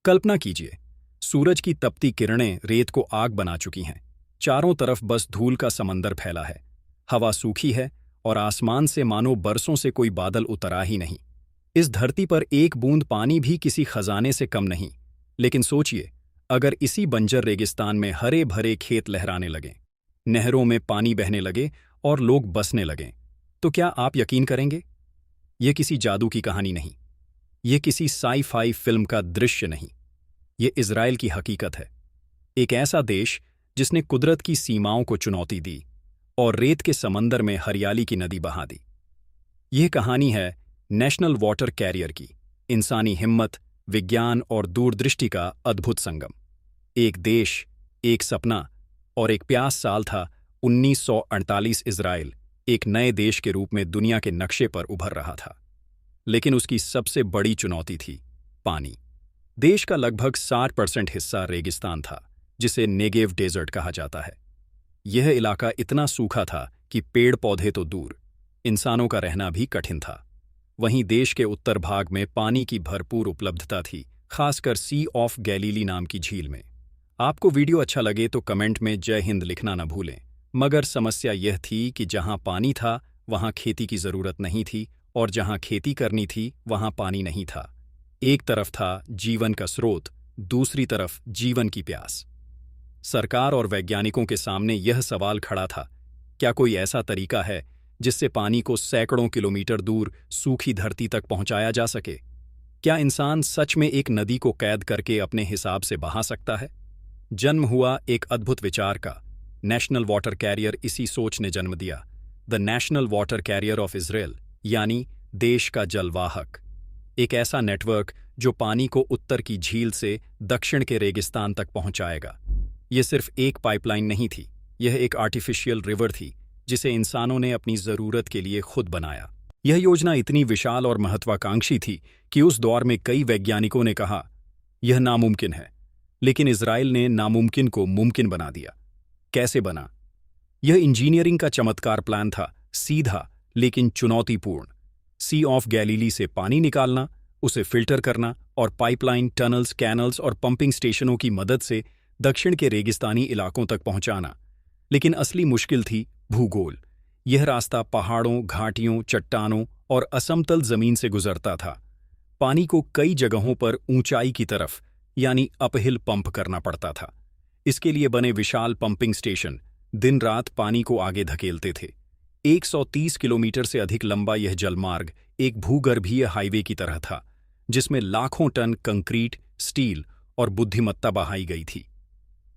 कल्पना कीजिए, सूरज की तपती किरणें रेत को आग बना चुकी हैं। चारों तरफ बस धूल का समंदर फैला है। हवा सूखी है और आसमान से मानो बरसों से कोई बादल उतरा ही नहीं। इस धरती पर एक बूंद पानी भी किसी खजाने से कम नहीं। लेकिन सोचिए, अगर इसी बंजर रेगिस्तान में हरे भरे खेत लहराने लगें, नहरों में पानी बहने लगे और लोग बसने लगें, तो क्या आप यकीन करेंगे? यह किसी जादू की कहानी नहीं, यह किसी साई-फाई फिल्म का दृश्य नहीं, ये इज़राइल की हकीकत है। एक ऐसा देश जिसने कुदरत की सीमाओं को चुनौती दी और रेत के समंदर में हरियाली की नदी बहा दी। यह कहानी है नेशनल वाटर कैरियर की, इंसानी हिम्मत, विज्ञान और दूरदृष्टि का अद्भुत संगम। एक देश, एक सपना और एक प्यास साल था 1948। इज़राइल एक नए देश के रूप में दुनिया के नक्शे पर उभर रहा था। लेकिन उसकी सबसे बड़ी चुनौती थी पानी। देश का लगभग 60% हिस्सा रेगिस्तान था, जिसे नेगेव डेजर्ट कहा जाता है। यह इलाका इतना सूखा था कि पेड़ पौधे तो दूर, इंसानों का रहना भी कठिन था। वहीं देश के उत्तर भाग में पानी की भरपूर उपलब्धता थी, खासकर सी ऑफ गैलीली नाम की झील में। आपको वीडियो अच्छा लगे तो कमेंट में जय हिंद लिखना न भूलें। मगर समस्या यह थी कि जहां पानी था वहां खेती की जरूरत नहीं थी, और जहां खेती करनी थी वहां पानी नहीं था। एक तरफ था जीवन का स्रोत, दूसरी तरफ जीवन की प्यास। सरकार और वैज्ञानिकों के सामने यह सवाल खड़ा था, क्या कोई ऐसा तरीका है जिससे पानी को सैकड़ों किलोमीटर दूर सूखी धरती तक पहुंचाया जा सके? क्या इंसान सच में एक नदी को कैद करके अपने हिसाब से बहा सकता है? जन्म हुआ एक अद्भुत विचार का। नेशनल वाटर कैरियर इसी सोच ने जन्म दिया, the national water carrier of Israel, यानी देश का जलवाहक। एक ऐसा नेटवर्क जो पानी को उत्तर की झील से दक्षिण के रेगिस्तान तक पहुंचाएगा। यह सिर्फ एक पाइपलाइन नहीं थी, यह एक आर्टिफिशियल रिवर थी जिसे इंसानों ने अपनी जरूरत के लिए खुद बनाया। यह योजना इतनी विशाल और महत्वाकांक्षी थी कि उस दौर में कई वैज्ञानिकों ने कहा, यह नामुमकिन है। लेकिन इजराइल ने नामुमकिन को मुमकिन बना दिया। कैसे बना? यह इंजीनियरिंग का चमत्कार प्लान था, सीधा लेकिन चुनौतीपूर्ण। सी ऑफ गैलीली से पानी निकालना, उसे फिल्टर करना और पाइपलाइन, टनल्स, कैनल्स और पंपिंग स्टेशनों की मदद से दक्षिण के रेगिस्तानी इलाकों तक पहुंचाना। लेकिन असली मुश्किल थी भूगोल। यह रास्ता पहाड़ों, घाटियों, चट्टानों और असमतल जमीन से गुजरता था। पानी को कई जगहों पर ऊंचाई की तरफ, यानी अपहिल पंप करना पड़ता था। इसके लिए बने विशाल पंपिंग स्टेशन दिन रात पानी को आगे धकेलते थे। 130 किलोमीटर से अधिक लंबा यह जलमार्ग एक भूगर्भीय हाईवे की तरह था, जिसमें लाखों टन कंक्रीट, स्टील और बुद्धिमत्ता बहाई गई थी।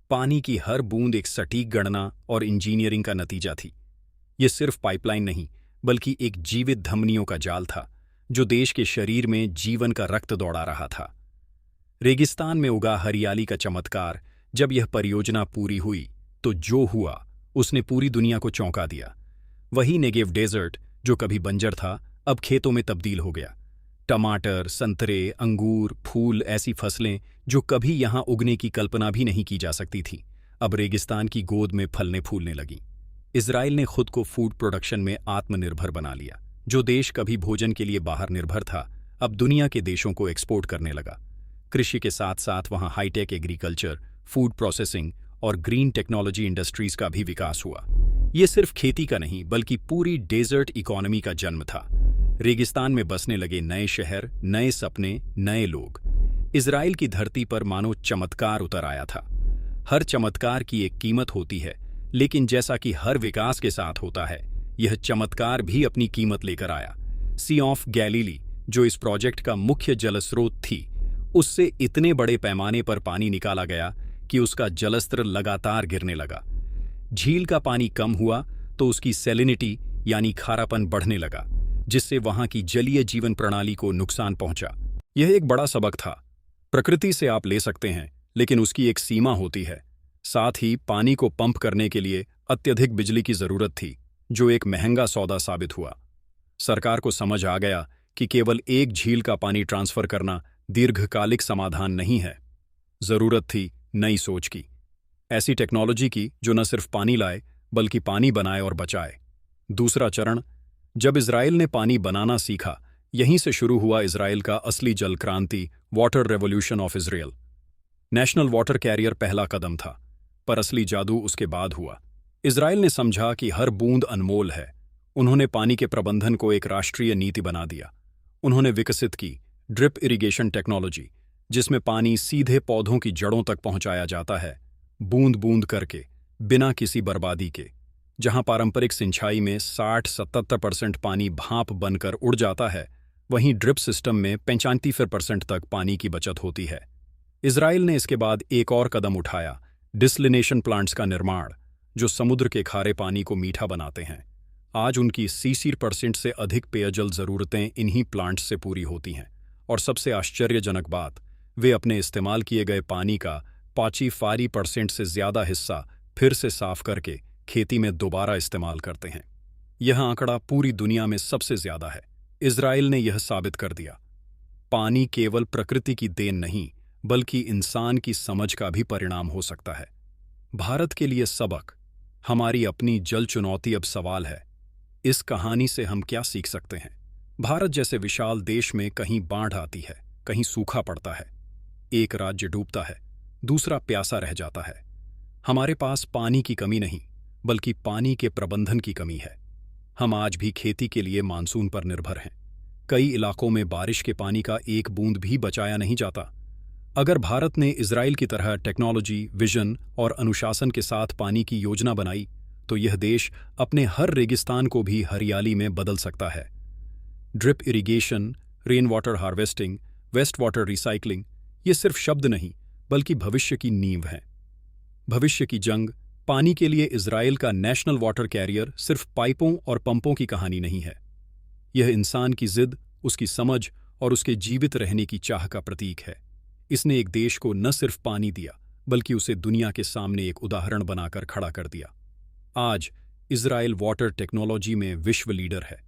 पानी की हर बूंद एक सटीक गणना और इंजीनियरिंग का नतीजा थी। यह सिर्फ पाइपलाइन नहीं, बल्कि एक जीवित धमनियों का जाल था, जो देश के शरीर में जीवन का रक्त दौड़ा रहा था। रेगिस्तान में उगा हरियाली का चमत्कार। जब यह परियोजना पूरी हुई तो जो हुआ उसने पूरी दुनिया को चौंका दिया। वही नेगेव डेजर्ट जो कभी बंजर था, अब खेतों में तब्दील हो गया। टमाटर, संतरे, अंगूर, फूल, ऐसी फसलें जो कभी यहां उगने की कल्पना भी नहीं की जा सकती थी, अब रेगिस्तान की गोद में फलने फूलने लगीं। इजराइल ने खुद को फूड प्रोडक्शन में आत्मनिर्भर बना लिया। जो देश कभी भोजन के लिए बाहर निर्भर था, अब दुनिया के देशों को एक्सपोर्ट करने लगा। कृषि के साथ साथ वहां हाईटेक एग्रीकल्चर, फूड प्रोसेसिंग और ग्रीन टेक्नोलॉजी इंडस्ट्रीज का भी विकास हुआ। ये सिर्फ खेती का नहीं, बल्कि पूरी डेजर्ट इकोनॉमी का जन्म था। रेगिस्तान में बसने लगे नए शहर, नए सपने, नए लोग। इजराइल की धरती पर मानो चमत्कार उतर आया था। हर चमत्कार की एक कीमत होती है, लेकिन जैसा कि हर विकास के साथ होता है, यह चमत्कार भी अपनी कीमत लेकर आया। सी ऑफ गैलीली, जो इस प्रोजेक्ट का मुख्य जलस्रोत थी, उससे इतने बड़े पैमाने पर पानी निकाला गया कि उसका जलस्तर लगातार गिरने लगा। झील का पानी कम हुआ तो उसकी सैलिनिटी यानी खारापन बढ़ने लगा, जिससे वहां की जलीय जीवन प्रणाली को नुकसान पहुंचा। यह एक बड़ा सबक था। प्रकृति से आप ले सकते हैं, लेकिन उसकी एक सीमा होती है। साथ ही पानी को पंप करने के लिए अत्यधिक बिजली की जरूरत थी, जो एक महंगा सौदा साबित हुआ। सरकार को समझ आ गया कि केवल एक झील का पानी ट्रांसफर करना दीर्घकालिक समाधान नहीं है। जरूरत थी नई सोच की, ऐसी टेक्नोलॉजी की जो न सिर्फ पानी लाए, बल्कि पानी बनाए और बचाए। दूसरा चरण, जब इजराइल ने पानी बनाना सीखा, यहीं से शुरू हुआ इजराइल का असली जल क्रांति, water revolution of Israel. National water career पहला कदम था, पर असली जादू उसके बाद हुआ। इजराइल ने समझा कि हर बूंद अनमोल है। उन्होंने पानी के प्रबंधन को एक राष्ट्रीय नीति बना दिया। उन्होंने विकसित की ड्रिप इरिगेशन टेक्नोलॉजी, जिसमें पानी सीधे पौधों की जड़ों तक पहुंचाया जाता है, बूंद बूंद करके, बिना किसी बर्बादी के। जहां पारंपरिक सिंचाई में 60-77% पानी भाप बनकर उड़ जाता है, वहीं ड्रिप सिस्टम में 95% तक पानी की बचत होती है। इजराइल ने इसके बाद एक और कदम उठाया, डिसलिनेशन प्लांट्स का निर्माण, जो समुद्र के खारे पानी को मीठा बनाते हैं। आज उनकी 60% से अधिक पेयजल जरूरतें इन्हीं प्लांट्स से पूरी होती हैं। और सबसे आश्चर्यजनक बात, वे अपने इस्तेमाल किए गए पानी का 45% से ज्यादा हिस्सा फिर से साफ करके खेती में दोबारा इस्तेमाल करते हैं। यह आंकड़ा पूरी दुनिया में सबसे ज्यादा है। इजराइल ने यह साबित कर दिया, पानी केवल प्रकृति की देन नहीं, बल्कि इंसान की समझ का भी परिणाम हो सकता है। भारत के लिए सबक, हमारी अपनी जल चुनौती अब सवाल है। इस कहानी से हम क्या सीख सकते हैं? भारत जैसे विशाल देश में कहीं बाढ़ आती है, कहीं सूखा पड़ता है, एक राज्य डूबता है, दूसरा प्यासा रह जाता है। हमारे पास पानी की कमी नहीं, बल्कि पानी के प्रबंधन की कमी है। हम आज भी खेती के लिए मानसून पर निर्भर हैं। कई इलाकों में बारिश के पानी का एक बूंद भी बचाया नहीं जाता। अगर भारत ने इजराइल की तरह टेक्नोलॉजी, विजन और अनुशासन के साथ पानी की योजना बनाई, तो यह देश अपने हर रेगिस्तान को भी हरियाली में बदल सकता है। Drip irrigation, rain water harvesting, waste water recycling, ये सिर्फ शब्द नहीं, बल्कि भविष्य की नींव हैं। भविष्य की जंग, पानी के लिए इजराइल का नेशनल वाटर कैरियर सिर्फ पाइपों और पंपों की कहानी नहीं है। यह इंसान की जिद, उसकी समझ और उसके जीवित रहने की चाह का प्रतीक है। इसने एक देश को न सिर्फ पानी दिया, बल्कि उसे दुनिया के सामने एक उदाहरण बनाकर खड़ा कर दिया। आज इजराइल वाटर टेक्नोलॉजी में विश्व लीडर है,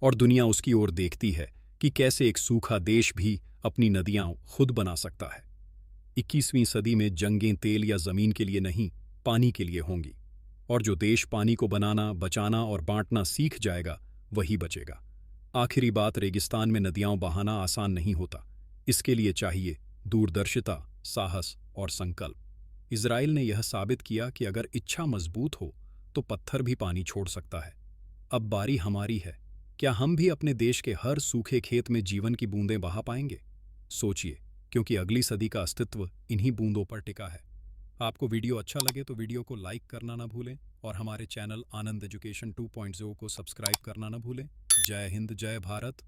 और दुनिया उसकी ओर देखती है कि कैसे एक सूखा देश भी अपनी नदियां खुद बना सकता है। 21वीं सदी में जंगें तेल या जमीन के लिए नहीं, पानी के लिए होंगी। और जो देश पानी को बनाना, बचाना और बांटना सीख जाएगा, वही बचेगा। आखिरी बात, रेगिस्तान में नदियां बहाना आसान नहीं होता। इसके लिए चाहिए दूरदर्शिता, साहस और संकल्प। इजराइल ने यह साबित किया कि अगर इच्छा मजबूत हो तो पत्थर भी पानी छोड़ सकता है। अब बारी हमारी है। क्या हम भी अपने देश के हर सूखे खेत में जीवन की बूंदें बहा पाएंगे? सोचिए, क्योंकि अगली सदी का अस्तित्व इन्हीं बूंदों पर टिका है। आपको वीडियो अच्छा लगे तो वीडियो को लाइक करना ना भूलें, और हमारे चैनल आनंद एजुकेशन 2.0 को सब्सक्राइब करना ना भूलें। जय हिंद, जय भारत।